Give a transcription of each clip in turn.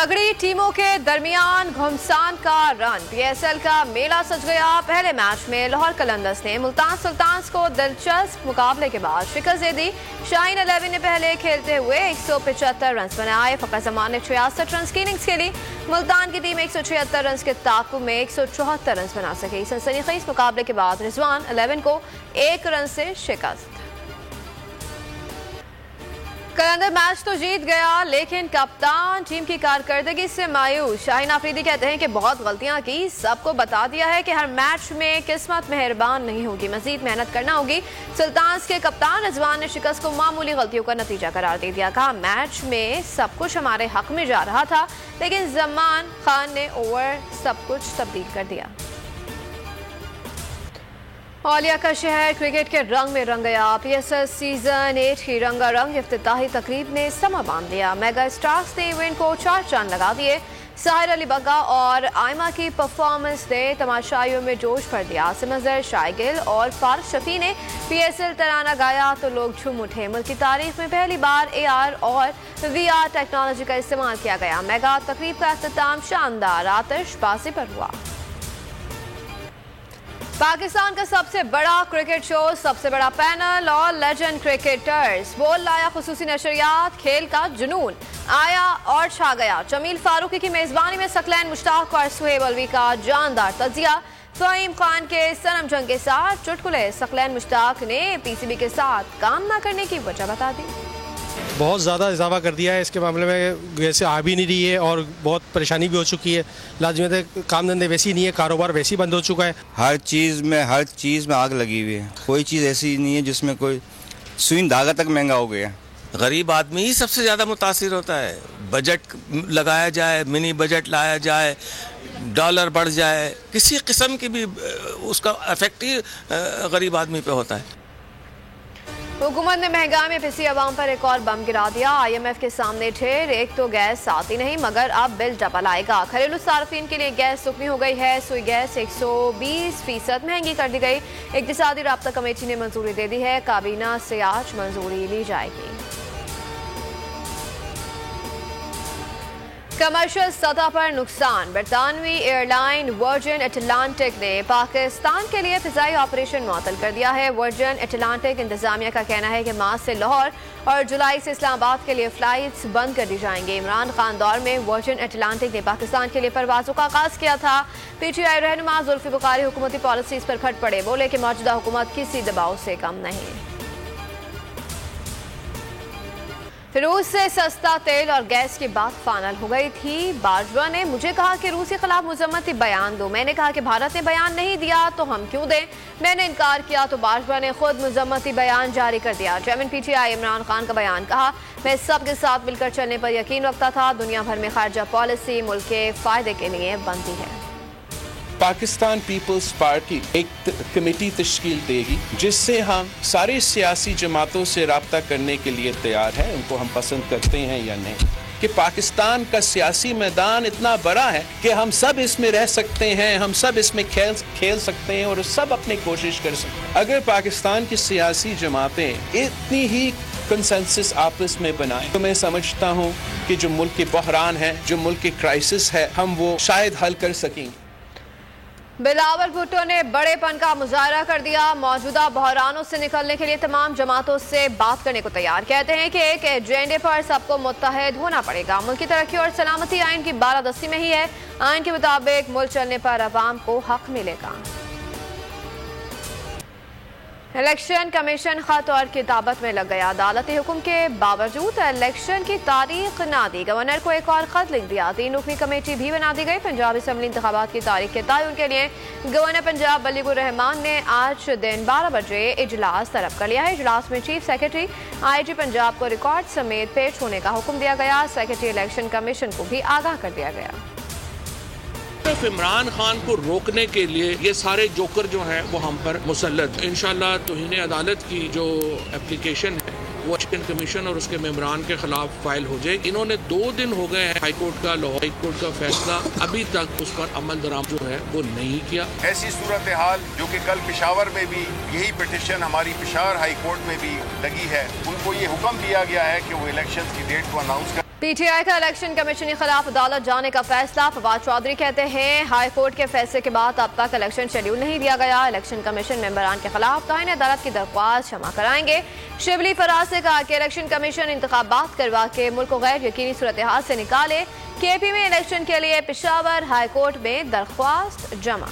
तगड़ी टीमों के दरमियान घुमसान का रन। पीएसएल का मेला सज गया। पहले मैच में लाहौर कलंदर्स ने मुल्तान सुल्तान्स को दिलचस्प मुकाबले के बाद शिकस्त दे दी। शाहीन 11 ने पहले खेलते हुए 175 रन बनाए। फखर जमान ने 66 रन की इनिंग्स खेली। मुल्तान की टीम 176 रन के ताकुब में 174 रन बना सकी। सनसनीखेज मुकाबले के बाद रिजवान 11 को 1 रन से शिकस्त। कलंदर मैच तो जीत गया, लेकिन कप्तान टीम की कारकर्दगी से मायूस। शाहीन आफरीदी कहते हैं कि बहुत गलतियां की, सबको बता दिया है कि हर मैच में किस्मत मेहरबान नहीं होगी, मजीद मेहनत करना होगी। सुल्तान्स के कप्तान रिजवान ने शिकस्त को मामूली गलतियों का नतीजा करार दे दिया। कहा मैच में सब कुछ हमारे हक में जा रहा था, लेकिन जमान खान ने ओवर सब कुछ तब्दील कर दिया। औलिया का शहर क्रिकेट के रंग में रंग गया। पीएसएल सीजन 8 की रंगारंग इफ्तिताही तकरीब ने समा बांध लिया। मेगा स्टार्स ने इवेंट को 4 चांद लगा दिए। साहिर अली बग्गा और आयमा की परफॉर्मेंस ने तमाशाइयों में जोश भर दिया। आसिम अजहर, शाइगिल और फारूक शफी ने पीएसएल तराना गाया तो लोग झूम उठे। मुल्क की तारीख में पहली बार AR और VR टेक्नोलॉजी का इस्तेमाल किया गया। मेगा तकरीब का अख्ताम शानदार आतिशबाजी पर हुआ। पाकिस्तान का सबसे बड़ा क्रिकेट शो, सबसे बड़ा पैनल और लेजेंड क्रिकेटर्स। बोल लाया खुसूसी नशरियात, खेल का जुनून आया और छा गया। जमील फारूकी की मेजबानी में सकलैन मुश्ताक और सुहेब अलवी का जानदार तजिया। फहीम खान के सनम जंग के साथ चुटकुले। सकलैन मुश्ताक ने PCB के साथ काम ना करने की वजह बता दी। बहुत ज़्यादा इजाफा कर दिया है इसके मामले में, वैसे आ भी नहीं रही है और बहुत परेशानी भी हो चुकी है। लाजमत है, काम धंधे वैसे नहीं है, कारोबार वैसे ही बंद हो चुका है। हर चीज़ में आग लगी हुई है। कोई चीज़ ऐसी नहीं है जिसमें कोई सुई धागा तक महंगा हो गया। गरीब आदमी ही सबसे ज़्यादा मुतासिर होता है। बजट लगाया जाए, मिनी बजट लाया जाए, डॉलर बढ़ जाए, किसी किस्म की भी उसका इफेक्ट ही गरीब आदमी पे होता है। हुकूमत ने महंगाई में पिसी अवाम पर एक और बम गिरा दिया। IMF के सामने ठेर, एक तो गैस आती नहीं मगर अब बिल डबल आएगा। घरेलू सार्फिन के लिए गैस दुगनी हो गई है। सुई गैस 120% महंगी कर दी गई। इक्तिसादी राब्ता कमेटी ने मंजूरी दे दी है। काबीना से आज मंजूरी ली जाएगी। कमर्शियल सतह पर नुकसान। बरतानवी एयरलाइन वर्जिन अटलांटिक ने पाकिस्तान के लिए फिजाई ऑपरेशन मुअत्तल कर दिया है। वर्जिन अटलांटिक इंतजामिया का कहना है कि मार्च से लाहौर और जुलाई से इस्लामाबाद के लिए फ्लाइट्स बंद कर दी जाएंगी। इमरान खान दौर में वर्जिन अटलांटिक ने पाकिस्तान के लिए परवाज़ों का आगाज किया था। PTI रहनुमा जुल्फिकार बुखारी हुकूमती पॉलिसीज पर फट पड़े, बोले कि मौजूदा हुकूमत किसी दबाव से कम नहीं। रूस से सस्ता तेल और गैस की बात फाइनल हो गई थी। बाजवा ने मुझे कहा कि रूस के खिलाफ मुजम्मती बयान दो। मैंने कहा कि भारत ने बयान नहीं दिया तो हम क्यों दें। मैंने इनकार किया तो बाजवा ने खुद मुजम्मती बयान जारी कर दिया। चेयरमैन PTI इमरान खान का बयान। कहा मैं सबके साथ मिलकर चलने पर यकीन रखता था। दुनिया भर में खारजा पॉलिसी मुल्क के फायदे के लिए बनती है। पाकिस्तान पीपल्स पार्टी एक कमेटी तश्कील देगी जिससे हम सारी सियासी जमातों से रब्ता करने के लिए तैयार हैं, उनको हम पसंद करते हैं या नहीं। कि पाकिस्तान का सियासी मैदान इतना बड़ा है कि हम सब इसमें रह सकते हैं, हम सब इसमें खेल सकते हैं और सब अपनी कोशिश कर सकते हैं। अगर पाकिस्तान की सियासी जमातें इतनी ही कंसेंसस आपस में बनाएं तो मैं समझता हूँ कि जो मुल्क के बहरान है, जो मुल्क की क्राइसिस है, हम वो शायद हल कर सकेंगे। बिलावल भुट्टो ने बड़ेपन का मुजाहरा कर दिया। मौजूदा बहरानों से निकलने के लिए तमाम जमातों से बात करने को तैयार। कहते हैं कि एक एजेंडे पर सबको मुत्तहद होना पड़ेगा। मुल्क की तरक्की और सलामती आइन की बारादस्ती में ही है। आइन के मुताबिक मुल्क चलने पर अवाम को हक मिलेगा। इलेक्शन कमीशन खत और किताबत में लग गया। अदालती हुक्म के बावजूद इलेक्शन की तारीख ना दी। गवर्नर को एक और खत लिख दिया। 3 रुकनी कमेटी भी बना दी गई। पंजाब असम्बली इंतखाबात की तारीख के तयन के लिए गवर्नर पंजाब बलीगुर रहमान ने आज दिन 12 बजे इजलास तलब कर लिया है। इजलास में चीफ सेक्रेटरी IG पंजाब को रिकॉर्ड समेत पेश होने का हुक्म दिया गया। सेक्रेटरी इलेक्शन कमीशन को भी आगाह कर दिया गया। सिर्फ इमरान खान को रोकने के लिए ये सारे जोकर जो हैं वो हम पर मुसल्लत। इंशाल्लाह तौहीन अदालत की जो एप्लीकेशन है वो इलेक्शन कमीशन और उसके मेंबरान के खिलाफ फाइल हो जाएगी। इन्होंने 2 दिन हो गए हैं हाई कोर्ट का, लाहौर हाई कोर्ट का फैसला अभी तक उस पर अमल दरामद जो है वो नहीं किया। ऐसी सूरत हाल जो कि कल पेशावर में भी यही पिटिशन हमारी पेशावर हाई कोर्ट में भी लगी है, उनको ये हुक्म दिया गया है कि वो इलेक्शन की डेट को अनाउंस कर पीटीआई का इलेक्शन कमीशन के खिलाफ अदालत जाने का फैसला। फवाद चौधरी कहते हैं हाई कोर्ट के फैसले के बाद अब तक इलेक्शन शेड्यूल नहीं दिया गया। इलेक्शन कमीशन मेंबरान के खिलाफ दायन अदालत की दरख्वास्त जमा कराएंगे। शिबली फराज ने कहा कि इलेक्शन कमीशन इंतखाबात करवा के मुल्क को गैर यकीनी सूरत हाल से निकाले। केपी में इलेक्शन के लिए पेशावर हाई कोर्ट में दरख्वास्त जमा।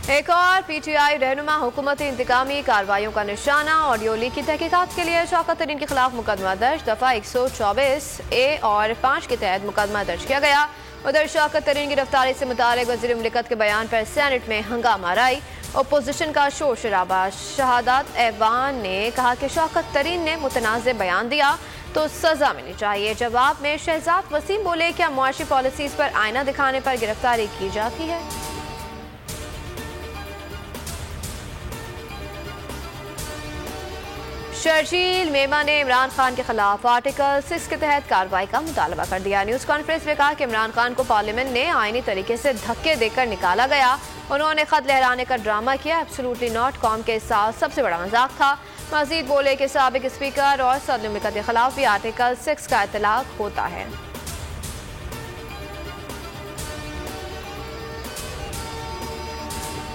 एक और पीटीआई रहनुमा हुकूमती इंतकामी कार्रवाइयों का निशाना। ऑडियो लीक की तहकीकात के लिए शौकत तरीन के खिलाफ मुकदमा दर्ज। दफा 124A और 5 के तहत मुकदमा दर्ज किया गया। उधर शौकत तरीन गिरफ्तारी से मुतालिक वज़ीर मुमलिकत के बयान पर सेनेट में हंगामा राई। अपोजिशन का शोर शराबा। शहादत ऐवान ने कहा कि शौकत तरीन ने मुतनाज़ बयान दिया तो सजा मिलनी चाहिए। जवाब में शहजाद वसीम बोले क्या मुआशी पॉलिसीज पर आईना दिखाने पर गिरफ्तारी की जाती है। शर्जील मेमा ने इमरान खान के खिलाफ आर्टिकल 6 के तहत कार्रवाई का मुतालबा कर दिया। न्यूज़ कॉन्फ्रेंस में कहा कि इमरान खान को पार्लियामेंट ने आईनी तरीके से धक्के देकर निकाला गया। उन्होंने खत लहराने का ड्रामा किया। एब्सोल्युटली नॉट कौम के साथ सबसे बड़ा मजाक था। मजीद बोले कि साबिक स्पीकर और सदर मुमलिकत के खिलाफ भी आर्टिकल 6 का इतलाक होता है।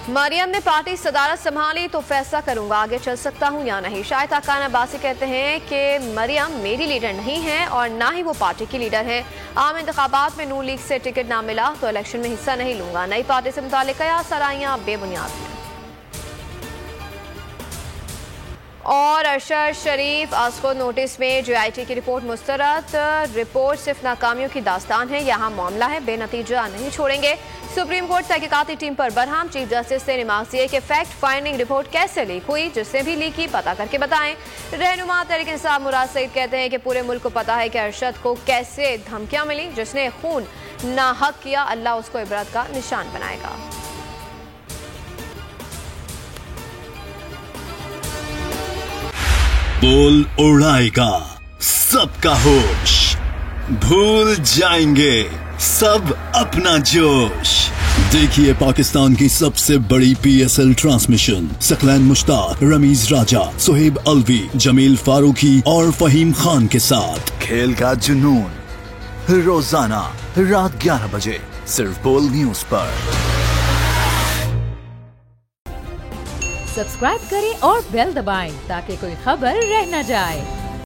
मरियम ने पार्टी सदारत संभाली तो फैसला करूंगा आगे चल सकता हूं या नहीं। शाहिद खान अब्बासी कहते हैं कि मरियम मेरी लीडर नहीं है और ना ही वो पार्टी की लीडर है। आम इंतखाबात में नून लीग से टिकट ना मिला तो इलेक्शन में हिस्सा नहीं लूंगा। नई पार्टी से मुताल्लिक कया सराहियां बेबुनियाद हैं। और अरशद शरीफ आस्को नोटिस में JIT की रिपोर्ट मुस्तरद। रिपोर्ट सिर्फ नाकामियों की दास्तान है। यहाँ मामला है बेनतीजा नहीं छोड़ेंगे। सुप्रीम कोर्ट तहकीकाती टीम पर बरहम। चीफ जस्टिस ने निमाज़िए कि फैक्ट फाइंडिंग रिपोर्ट कैसे लीक हुई, जिससे भी लीक की पता करके बताएं। रहनुमा तहरीक इंसाफ मुराद सईद कहते हैं कि पूरे मुल्क को पता है कि अरशद को कैसे धमकियां मिली। जिसने खून नाहक किया अल्लाह उसको इबरत का निशान बनाएगा। बोल उड़ाएगा सबका होश, भूल जाएंगे सब अपना जोश। देखिए पाकिस्तान की सबसे बड़ी PSL ट्रांसमिशन सकलैन मुश्ताक, रमीज राजा, सुहेब अलवी, जमील फारूकी और फहीम खान के साथ खेल का जुनून रोजाना रात 11 बजे सिर्फ बोल न्यूज पर। सब्सक्राइब करें और बेल दबाएं ताकि कोई खबर रह न जाए।